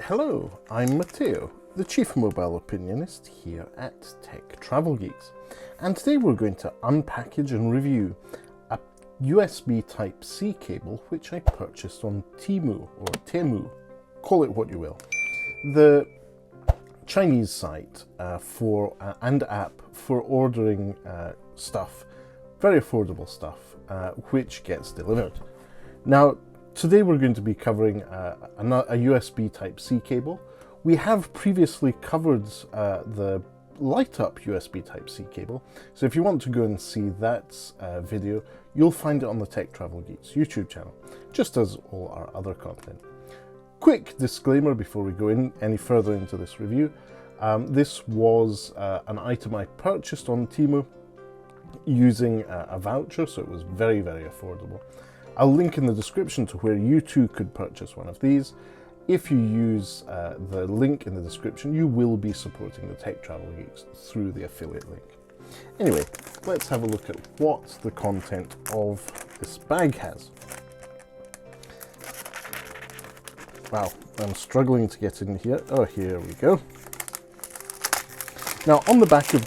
Hello, I'm Matteo, the Chief Mobile Opinionist here at Tech Travel Geeks, and today we're going to unpackage and review a USB Type-C cable which I purchased on Temu, or Temu, call it what you will. The Chinese site and app for ordering stuff, very affordable stuff, which gets delivered. Now, today we're going to be covering a USB Type-C cable. We have previously covered the light-up USB Type-C cable, so if you want to go and see that video, you'll find it on the Tech Travel Geeks YouTube channel, just as all our other content. Quick disclaimer before we go any further into this review. This was an item I purchased on Temu using a voucher, so it was very, very affordable. I'll link in the description to where you too could purchase one of these. If you use the link in the description, you will be supporting the Tech Travel Geeks through the affiliate link. Anyway, let's have a look at what the content of this bag has. Wow, I'm struggling to get in here. Oh, here we go. Now, on the back of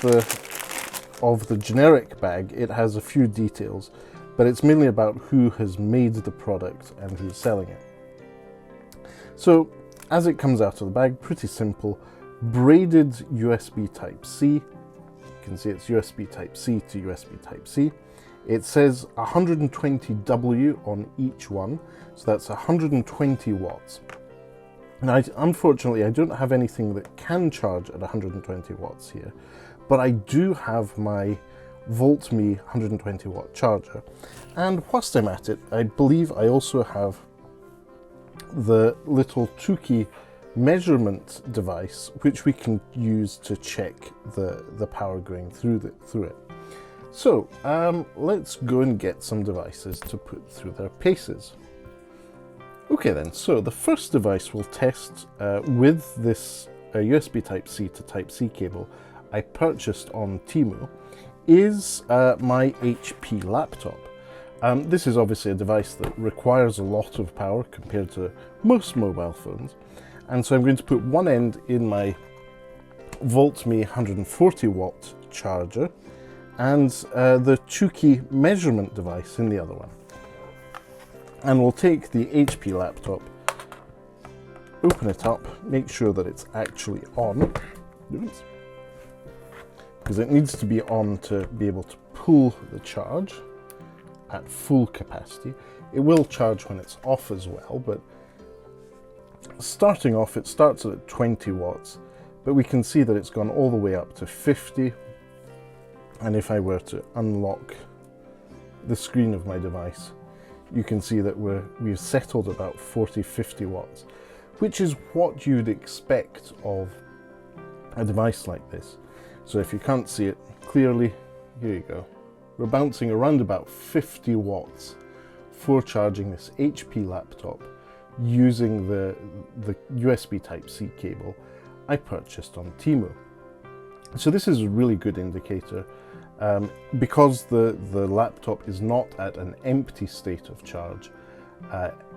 the generic bag, it has a few details, but it's mainly about who has made the product and who's selling it. So, as it comes out of the bag, pretty simple, braided USB Type-C. You can see it's USB Type-C to USB Type-C. It says 120W on each one, so that's 120 watts. Now, unfortunately, I don't have anything that can charge at 120 watts here, but I do have my VoltMe 120 watt charger, and whilst I'm at it, I believe I also have the little Tuki measurement device which we can use to check the power going through it. So let's go and get some devices to put through their paces. Okay then, so the first device we'll test with this USB Type-C to Type-C cable I purchased on Temu is my HP laptop. This is obviously a device that requires a lot of power compared to most mobile phones, and so I'm going to put one end in my VoltMe 140 watt charger and the Tuki measurement device in the other one. And we'll take the HP laptop, open it up, make sure that it's actually on. Oops. Because it needs to be on to be able to pull the charge at full capacity. It will charge when it's off as well, but starting off, it starts at 20 watts, but we can see that it's gone all the way up to 50. And if I were to unlock the screen of my device, you can see that we've settled about 40-50 watts, which is what you'd expect of a device like this. So if you can't see it clearly, here you go. We're bouncing around about 50 watts for charging this HP laptop using the USB Type-C cable I purchased on Temu. So this is a really good indicator because the laptop is not at an empty state of charge.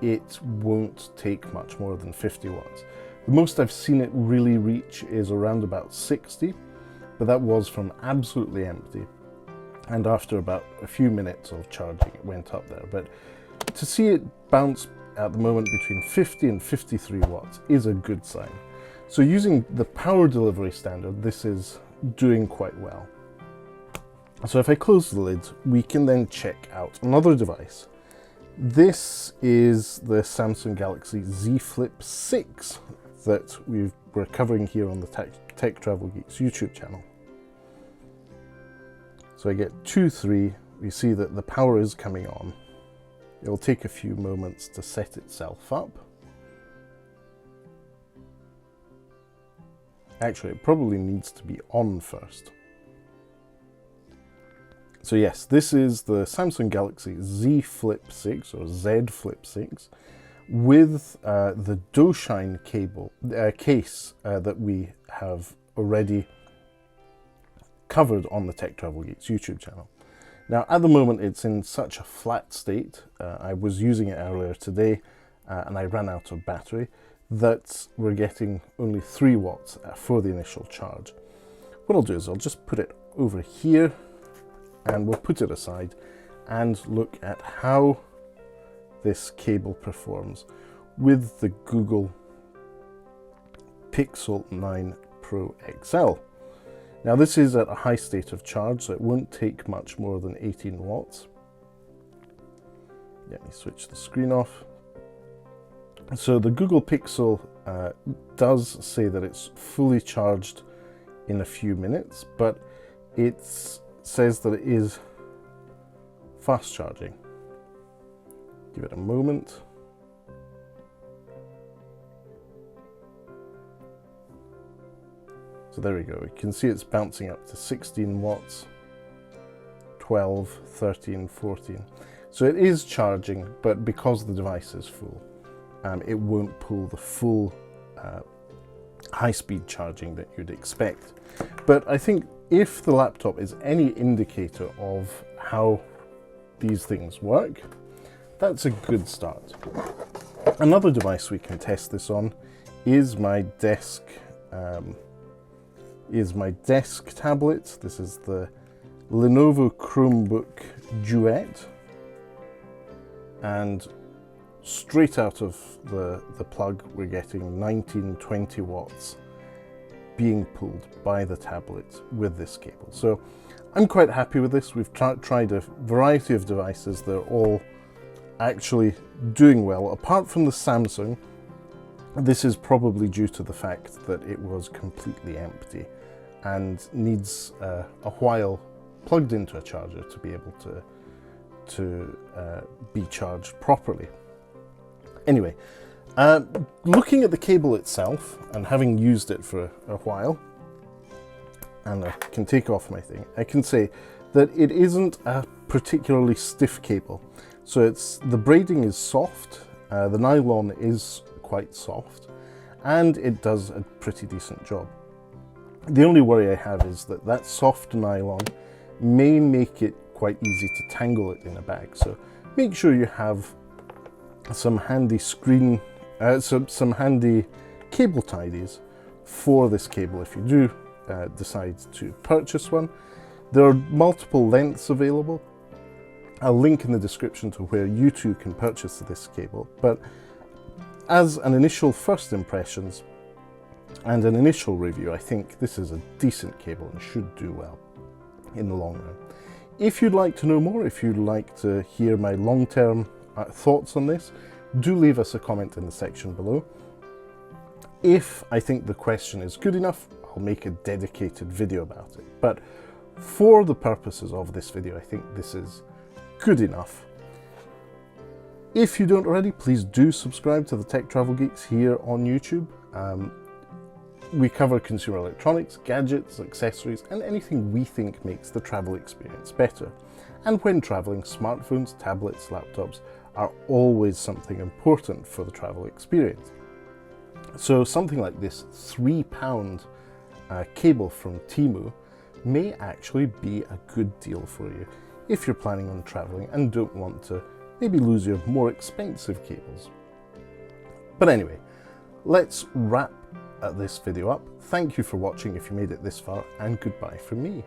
It won't take much more than 50 watts. The most I've seen it really reach is around about 60. But that was from absolutely empty, and after about a few minutes of charging it went up there. But to see it bounce at the moment between 50 and 53 watts is a good sign. So using the power delivery standard, this is doing quite well. So if I close the lid, we can then check out another device. This is the Samsung Galaxy Z Flip 6 that we're covering here on the Tech Travel Geeks YouTube channel. So I get 2-3, we see that the power is coming on. It'll take a few moments to set itself up. Actually, it probably needs to be on first. So yes, this is the Samsung Galaxy Z Flip 6 or Z Flip 6 with the Doushine case that we have already covered on the Tech Travel Geeks YouTube channel. Now at the moment it's in such a flat state, I was using it earlier today and I ran out of battery, that we're getting only 3 watts for the initial charge. What I'll do is I'll just put it over here and we'll put it aside and look at how this cable performs with the Google Pixel 9 Pro XL. Now this is at a high state of charge, so it won't take much more than 18 watts. Let me switch the screen off. So the Google Pixel does say that it's fully charged in a few minutes, but it says that it is fast charging. Give it a moment. So there we go. You can see it's bouncing up to 16 watts, 12, 13, 14. So it is charging, but because the device is full, it won't pull the full high-speed charging that you'd expect. But I think if the laptop is any indicator of how these things work, that's a good start. Another device we can test this on is my desk tablet. This is the Lenovo Chromebook Duet, and straight out of the plug we're getting 19-20 watts being pulled by the tablet with this cable. So I'm quite happy with this. We've tried a variety of devices. They're all actually doing well, apart from the Samsung. This is probably due to the fact that it was completely empty and needs a while plugged into a charger to be able to be charged properly. Anyway, looking at the cable itself and having used it for a while, and I can take off my thing, I can say that it isn't a particularly stiff cable. So the braiding is soft, the nylon is quite soft, and it does a pretty decent job. The only worry I have is that that soft nylon may make it quite easy to tangle it in a bag. So make sure you have some handy some handy cable tidies for this cable if you do decide to purchase one. There are multiple lengths available. I'll link in the description to where you too can purchase this cable, but as an initial first impressions and an initial review, I think this is a decent cable and should do well in the long run. If you'd like to know more, if you'd like to hear my long-term thoughts on this, do leave us a comment in the section below. If I think the question is good enough, I'll make a dedicated video about it. But for the purposes of this video, I think this is good enough. If you don't already, please do subscribe to the Tech Travel Geeks here on YouTube. We cover consumer electronics, gadgets, accessories, and anything we think makes the travel experience better. And when traveling, smartphones, tablets, laptops are always something important for the travel experience. So something like this £3 cable from Temu may actually be a good deal for you if you're planning on traveling and don't want to maybe lose your more expensive cables. But anyway, let's wrap this video up. Thank you for watching if you made it this far, and goodbye from me.